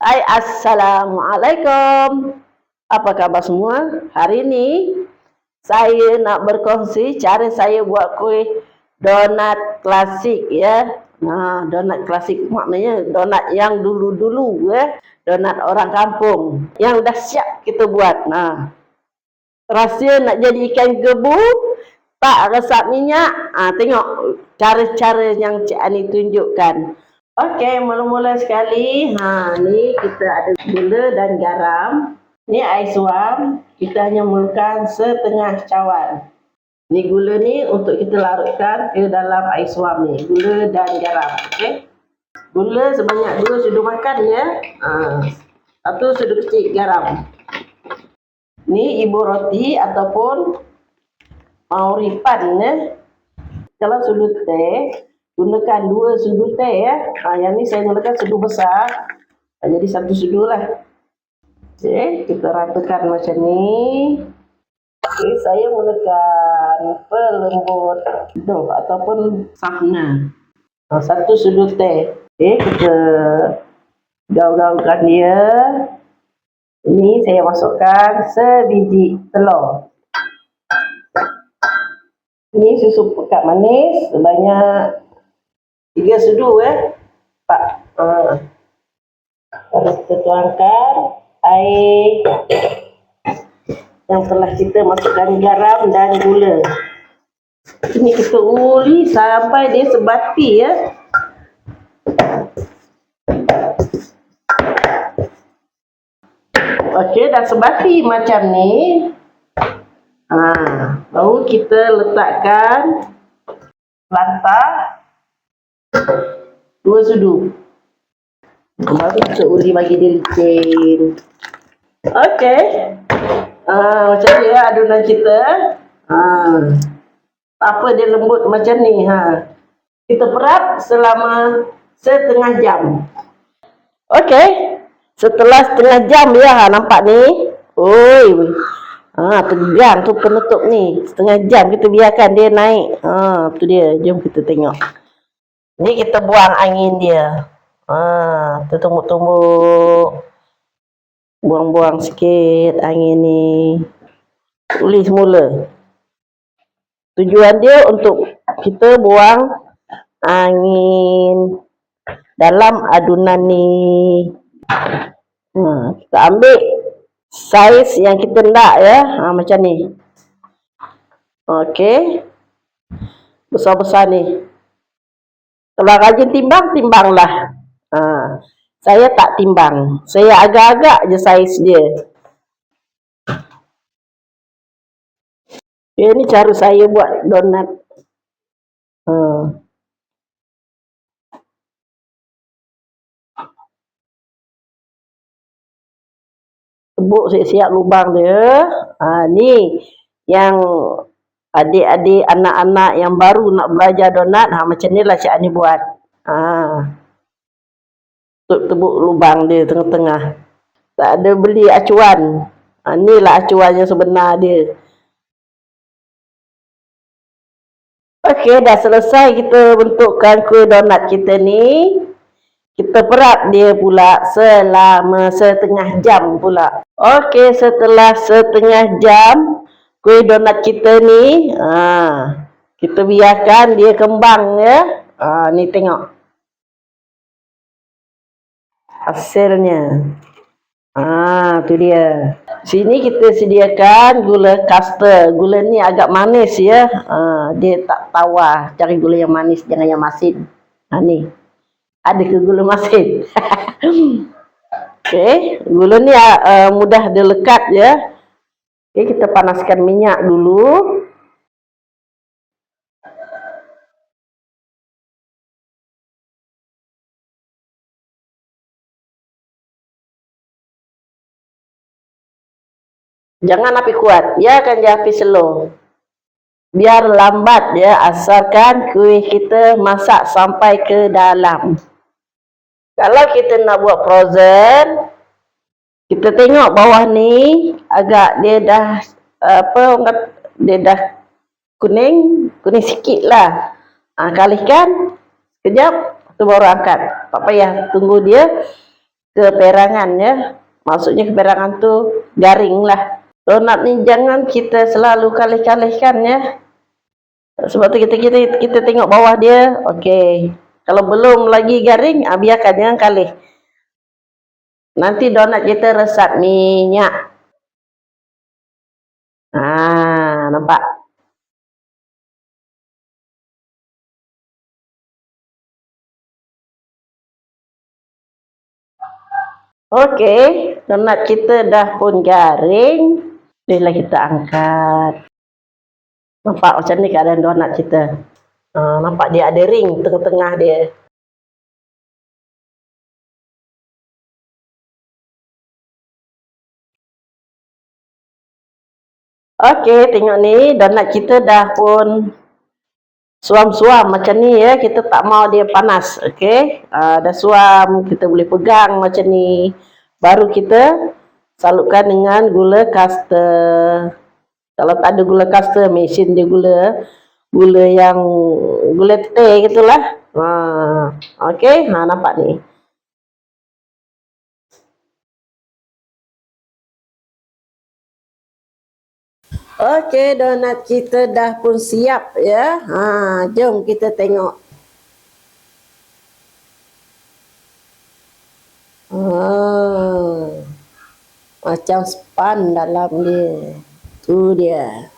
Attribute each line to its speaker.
Speaker 1: Hai, Assalamualaikum. Apa kabar semua? Hari ini saya nak berkongsi cara saya buat kuih donat klasik ya. Donat klasik maknanya donat yang dulu-dulu ya. Donat orang kampung yang dah siap kita buat. Rahsia nak jadi ikan gebu, tak resap minyak. Tengok cara-cara yang Cik Ani tunjukkan. Okey, mula-mula sekali, ni kita ada gula dan garam. Ni air suam, kita hanya memerlukan setengah cawan. Ni gula ni untuk kita larutkan ke dalam air suam ni, gula dan garam. Okey. Gula sebanyak 2 sudu makan ya. 1 sudu kecil garam. Ni ibu roti ataupun mauripan ya. Kalau sudu teh, gunakan 2 sudu teh ya. Yang ni saya gunakan sudu besar. Jadi 1 sudu lah. Okey, kita ratakan macam ni. Okey, saya gunakan pelembut dough ataupun sahna. 1 sudu teh. Okey, kita gaul-gaulkan dia. Ini saya masukkan sebiji telur. Ini susu pekat manis sebanyak 3 sudu ya. Lalu kita tuangkan air yang telah kita masukkan garam dan gula. Ini kita uli sampai dia sebati ya. Okey, dah sebati macam ni. Baru kita letakkan lantah 2 sudu. Baru kita uli bagi dia licin. Okey. Macam ni ya adunan kita. Apa dia lembut macam ni. Kita perap selama setengah jam. Okey. Setelah setengah jam ya, nampak ni. Tegang tu penutup ni. Setengah jam kita biarkan dia naik. Tu dia. Jom kita tengok. Ni kita buang angin dia. Kita tumbuk-tumbuk. Buang-buang sikit angin ni. Uli semula. Tujuan dia untuk kita buang angin dalam adunan ni. Kita ambil saiz yang kita nak ya. Macam ni. Okey. Besar-besar ni. Kalau rajin timbang, timbanglah. Saya tak timbang. Saya agak-agak je saiz dia. Ini cara saya buat donat. Tebuk siap-siap lubang dia. Ni yang adik-adik, anak-anak yang baru nak belajar donat, macam ni lah Cik Ani buat. Tebuk lubang dia tengah-tengah. Tak ada beli acuan. Ni lah acuan yang sebenar dia. Okey, dah selesai kita bentukkan kuih donat kita ni. Kita perap dia pula selama setengah jam pula. Okey, setelah setengah jam kuih donat kita ni, kita biarkan dia kembang ya. Ni tengok hasilnya. Tu dia. Sini kita sediakan gula kastor. Gula ni agak manis ya. Dia tak tawar. Cari gula yang manis, jangan yang masin. Ni. Ada ke gula masin? Okey, gula ni mudah dia lekat ya. Okey, kita panaskan minyak dulu. Jangan api kuat, biarkan dia api slow. Biar lambat ya, asalkan kuih kita masak sampai ke dalam. Kalau kita nak buat frozen, kita tengok bawah ni agak dia dah dia dah kuning sikit lah. Kalihkan sekejap, tu baru angkat. Tak payah tunggu dia keperangan ya. Maksudnya keperangan tuh garing lah. Donat ni jangan kita selalu kalih-kalihkan ya. Sebab tu kita tengok bawah dia. Okey. Kalau belum lagi garing, biarkan jangan kalih. Nanti donat kita resap minyak. Nampak? Okey, donat kita dah pun garing. Bolehlah kita angkat. Nampak macam ni keadaan donat kita. Nampak dia ada ring tengah-tengah dia. Okey, tengok ni donat kita dah pun suam-suam macam ni ya. Kita tak mau dia panas. Okey, dah suam, kita boleh pegang macam ni. Baru kita salupkan dengan gula kastar. Kalau tak ada gula kastar, mesin dia gula yang gula teh gitulah. Okey, nampak ni. Okey, donat kita dah pun siap ya. Jom kita tengok. Macam span dalam dia. Tu dia.